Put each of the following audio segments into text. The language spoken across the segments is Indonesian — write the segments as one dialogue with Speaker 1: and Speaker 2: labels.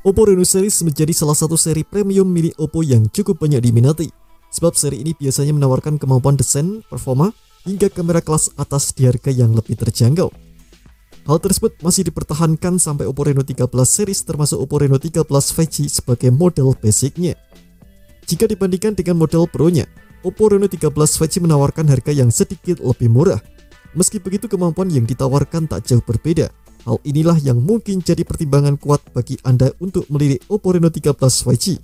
Speaker 1: Oppo Reno series menjadi salah satu seri premium milik Oppo yang cukup banyak diminati. Sebab seri ini biasanya menawarkan kemampuan desain, performa, hingga kamera kelas atas di harga yang lebih terjangkau. Hal tersebut masih dipertahankan sampai Oppo Reno 13 series termasuk Oppo Reno 13 5G sebagai model basicnya. Jika dibandingkan dengan model Pro-nya, Oppo Reno 13 5G menawarkan harga yang sedikit lebih murah. Meski begitu, kemampuan yang ditawarkan tak jauh berbeda. Hal inilah yang mungkin jadi pertimbangan kuat bagi Anda untuk melirik Oppo Reno 13 5G.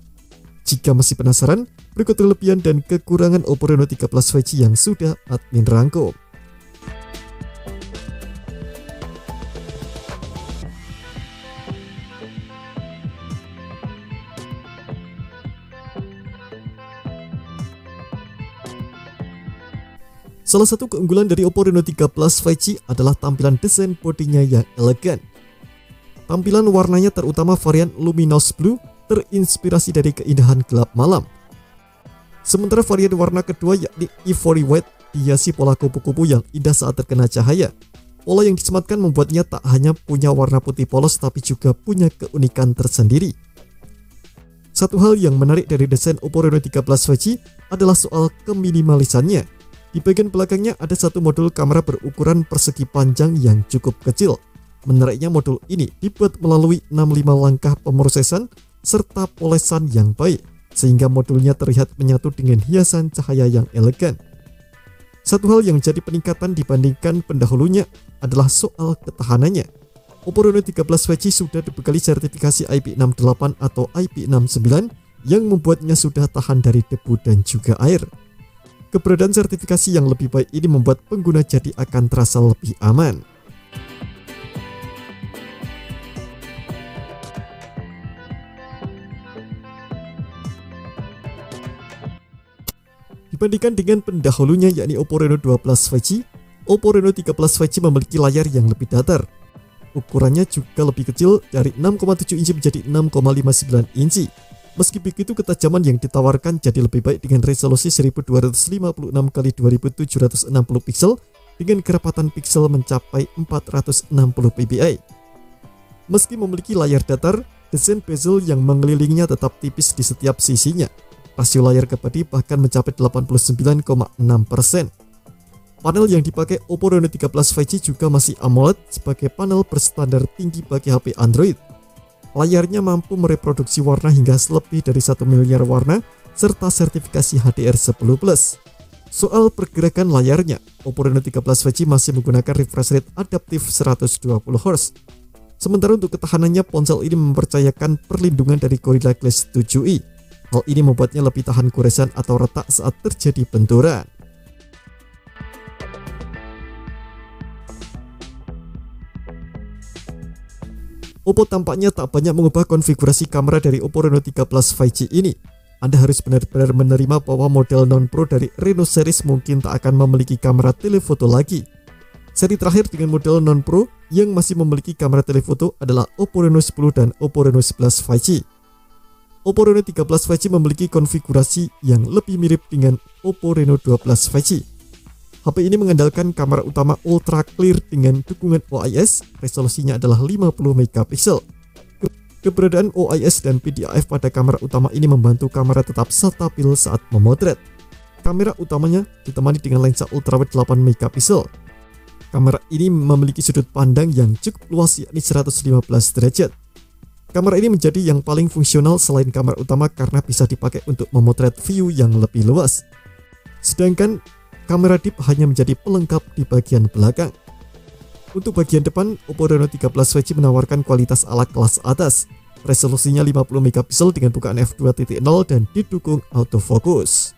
Speaker 1: Jika masih penasaran, berikut kelebihan dan kekurangan Oppo Reno 13 5G yang sudah admin rangkum. Salah satu keunggulan dari Oppo Reno 13 5G adalah tampilan desain bodinya yang elegan. Tampilan warnanya terutama varian Luminous Blue terinspirasi dari keindahan gelap malam. Sementara varian warna kedua yakni Ivory White dihiasi pola kupu-kupu yang indah saat terkena cahaya. Pola yang disematkan membuatnya tak hanya punya warna putih polos tapi juga punya keunikan tersendiri. Satu hal yang menarik dari desain Oppo Reno 13 5G adalah soal keminimalisannya. Di bagian belakangnya ada satu modul kamera berukuran persegi panjang yang cukup kecil. Menariknya modul ini dibuat melalui 65 langkah pemrosesan serta polesan yang baik, sehingga modulnya terlihat menyatu dengan hiasan cahaya yang elegan. Satu hal yang jadi peningkatan dibandingkan pendahulunya adalah soal ketahanannya. Oppo Reno 13 5G sudah dibekali sertifikasi IP68 atau IP69 yang membuatnya sudah tahan dari debu dan juga air. Keberadaan sertifikasi yang lebih baik ini membuat pengguna jadi akan terasa lebih aman. Dibandingkan dengan pendahulunya yakni Oppo Reno 12 5G, Oppo Reno 13 5G memiliki layar yang lebih datar. Ukurannya juga lebih kecil dari 6,7 inci menjadi 6,59 inci. Meski begitu, ketajaman yang ditawarkan jadi lebih baik dengan resolusi 1256x2760 pixel dengan kerapatan pixel mencapai 460 ppi. Meski memiliki layar datar, desain bezel yang mengelilinginya tetap tipis di setiap sisinya. Rasio layar ke bodi bahkan mencapai 89,6%. Panel yang dipakai Oppo Reno 13 5G juga masih AMOLED sebagai panel berstandar tinggi bagi HP Android. Layarnya mampu mereproduksi warna hingga lebih dari 1 miliar warna serta sertifikasi HDR10+. Soal pergerakan layarnya, Oppo Reno 13 5G masih menggunakan refresh rate adaptif 120Hz. Sementara untuk ketahanannya, ponsel ini mempercayakan perlindungan dari Gorilla Glass 7i. Hal ini membuatnya lebih tahan goresan atau retak saat terjadi benturan. Oppo tampaknya tak banyak mengubah konfigurasi kamera dari Oppo Reno 13 5G ini. Anda harus benar-benar menerima bahwa model non-Pro dari Reno series mungkin tak akan memiliki kamera telefoto lagi. Seri terakhir dengan model non-Pro yang masih memiliki kamera telefoto adalah Oppo Reno 10 dan Oppo Reno 11 5G. Oppo Reno 13 5G memiliki konfigurasi yang lebih mirip dengan Oppo Reno 12 5G. HP ini mengandalkan kamera utama ultra clear dengan dukungan OIS, resolusinya adalah 50 megapiksel. Keberadaan OIS dan PDAF pada kamera utama ini membantu kamera tetap stabil saat memotret. Kamera utamanya ditemani dengan lensa ultrawide 8 megapiksel. Kamera ini memiliki sudut pandang yang cukup luas yakni 115 derajat. Kamera ini menjadi yang paling fungsional selain kamera utama karena bisa dipakai untuk memotret view yang lebih luas. Sedangkan kamera deep hanya menjadi pelengkap di bagian belakang. Untuk bagian depan, Oppo Reno 13 5G menawarkan kualitas ala kelas atas. Resolusinya 50 megapiksel dengan bukaan f2.0 dan didukung autofocus.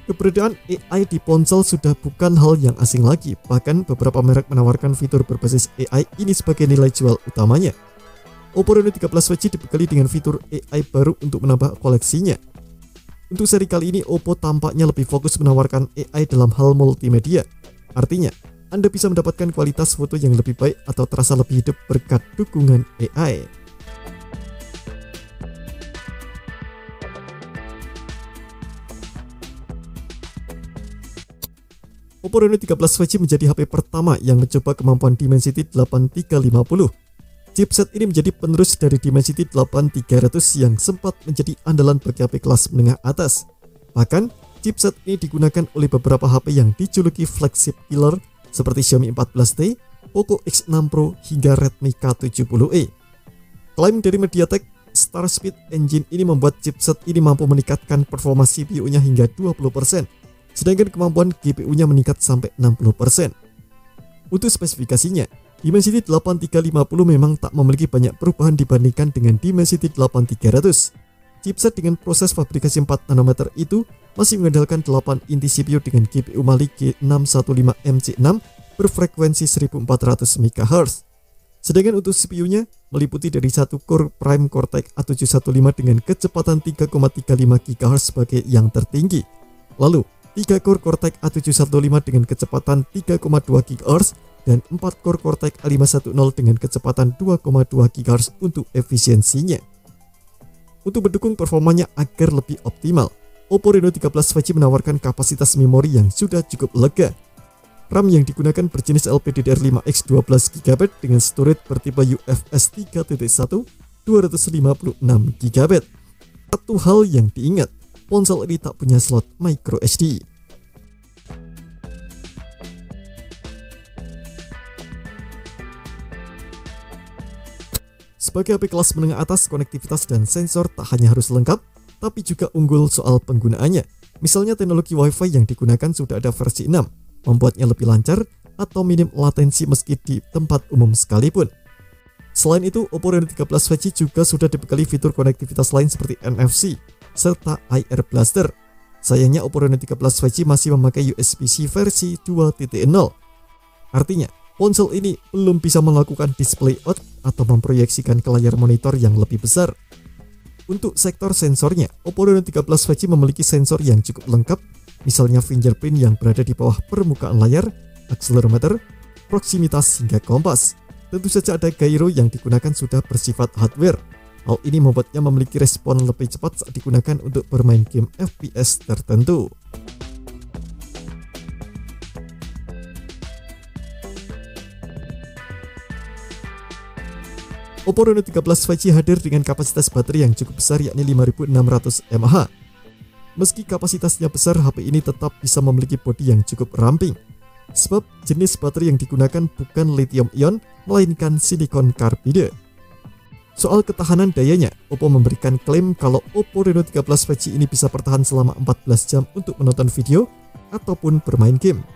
Speaker 1: Keberadaan AI di ponsel sudah bukan hal yang asing lagi. Bahkan beberapa merek menawarkan fitur berbasis AI ini sebagai nilai jual utamanya. Oppo Reno 13 5G dibekali dengan fitur AI baru untuk menambah koleksinya. Untuk seri kali ini, Oppo tampaknya lebih fokus menawarkan AI dalam hal multimedia. Artinya, Anda bisa mendapatkan kualitas foto yang lebih baik atau terasa lebih hidup berkat dukungan AI. Oppo Reno 13 5G menjadi HP pertama yang mencoba kemampuan Dimensity 8350. Chipset ini menjadi penerus dari Dimensity 8300 yang sempat menjadi andalan bagi HP kelas menengah atas. Bahkan, chipset ini digunakan oleh beberapa HP yang dijuluki flagship killer seperti Xiaomi 14T, Poco X6 Pro hingga Redmi K70e. Klaim dari MediaTek, Starspeed Engine ini membuat chipset ini mampu meningkatkan performa CPU-nya hingga 20%, sedangkan kemampuan GPU-nya meningkat sampai 60%. Untuk spesifikasinya, Dimensity 8350 memang tak memiliki banyak perubahan dibandingkan dengan Dimensity 8300. Chipset dengan proses fabrikasi 4 nanometer itu masih mengandalkan 8 inti CPU dengan GPU Mali G615MC6 berfrekuensi 1400 MHz. Sedangkan untuk CPU-nya meliputi dari 1 core Prime Cortex A715 dengan kecepatan 3,35 GHz sebagai yang tertinggi. Lalu, 3 core Cortex A715 dengan kecepatan 3,2 GHz dan 4 core Cortex A510 dengan kecepatan 2,2 GHz untuk efisiensinya. Untuk mendukung performanya agar lebih optimal, Oppo Reno 13 5G menawarkan kapasitas memori yang sudah cukup lega. RAM yang digunakan berjenis LPDDR5X 12GB dengan storage bertipe UFS 3.1 256GB. Satu hal yang diingat, ponsel ini tak punya slot microSD. Sebagai HP kelas menengah atas, konektivitas dan sensor tak hanya harus lengkap, tapi juga unggul soal penggunaannya. Misalnya teknologi Wi-Fi yang digunakan sudah ada versi 6, membuatnya lebih lancar atau minim latensi meski di tempat umum sekalipun. Selain itu, Oppo Reno 13 5G juga sudah dibekali fitur konektivitas lain seperti NFC serta IR Blaster. Sayangnya Oppo Reno 13 5G masih memakai USB-C versi 2.0. Artinya, ponsel ini belum bisa melakukan display out atau memproyeksikan ke layar monitor yang lebih besar. Untuk sektor sensornya, Oppo Reno 13 5G memiliki sensor yang cukup lengkap, misalnya fingerprint yang berada di bawah permukaan layar, akselerometer, proksimitas hingga kompas. Tentu saja ada gyro yang digunakan sudah bersifat hardware. Hal ini membuatnya memiliki respon lebih cepat saat digunakan untuk bermain game FPS tertentu. Oppo Reno 13 5G hadir dengan kapasitas baterai yang cukup besar yakni 5600 mAh. Meski kapasitasnya besar, HP ini tetap bisa memiliki bodi yang cukup ramping. Sebab jenis baterai yang digunakan bukan lithium ion, melainkan silikon karbida. Soal ketahanan dayanya, Oppo memberikan klaim kalau Oppo Reno 13 5G ini bisa bertahan selama 14 jam untuk menonton video ataupun bermain game.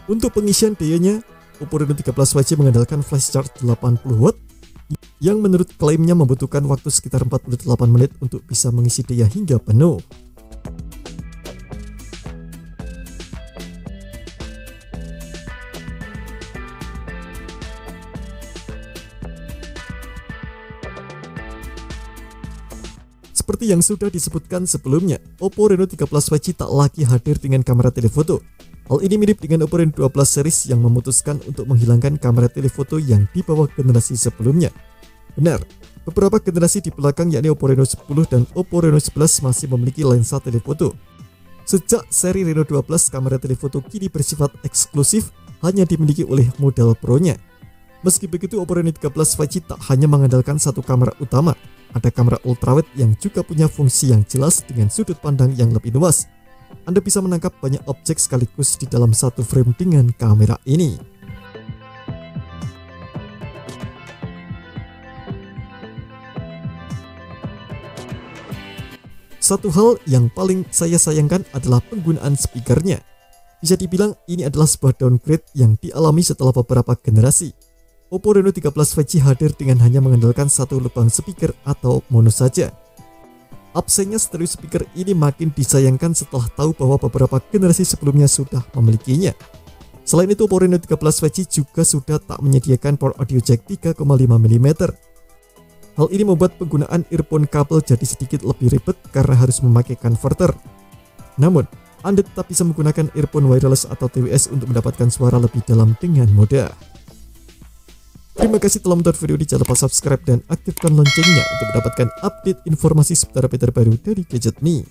Speaker 1: Untuk pengisian dayanya, Oppo Reno 13 5G mengandalkan flash charge 80W yang menurut klaimnya membutuhkan waktu sekitar 48 menit untuk bisa mengisi daya hingga penuh. Seperti yang sudah disebutkan sebelumnya, Oppo Reno 13 5G tak lagi hadir dengan kamera telefoto. Hal ini mirip dengan Oppo Reno 12 series yang memutuskan untuk menghilangkan kamera telefoto yang di bawah generasi sebelumnya. Benar, beberapa generasi di belakang yakni Oppo Reno 10 dan Oppo Reno 11 masih memiliki lensa telefoto. Sejak seri Reno 12, kamera telefoto kini bersifat eksklusif, hanya dimiliki oleh model Pro-nya. Meski begitu, Oppo Reno 13 5G tak hanya mengandalkan satu kamera utama. Ada kamera ultrawide yang juga punya fungsi yang jelas dengan sudut pandang yang lebih luas. Anda bisa menangkap banyak objek sekaligus di dalam satu frame dengan kamera ini. Satu hal yang paling saya sayangkan adalah penggunaan speakernya. Bisa dibilang ini adalah sebuah downgrade yang dialami setelah beberapa generasi. Oppo Reno 13 5G hadir dengan hanya mengandalkan satu lubang speaker atau mono saja. Absennya stereo speaker ini makin disayangkan setelah tahu bahwa beberapa generasi sebelumnya sudah memilikinya. Selain itu, Oppo Reno 13 5G juga sudah tak menyediakan port audio jack 3,5 mm. Hal ini membuat penggunaan earphone kabel jadi sedikit lebih ribet karena harus memakai converter. Namun, Anda tetap bisa menggunakan earphone wireless atau TWS untuk mendapatkan suara lebih dalam dengan mudah. Terima kasih telah menonton video ini, jangan lupa subscribe dan aktifkan loncengnya untuk mendapatkan update informasi seputar terbaru dari Gadget Me.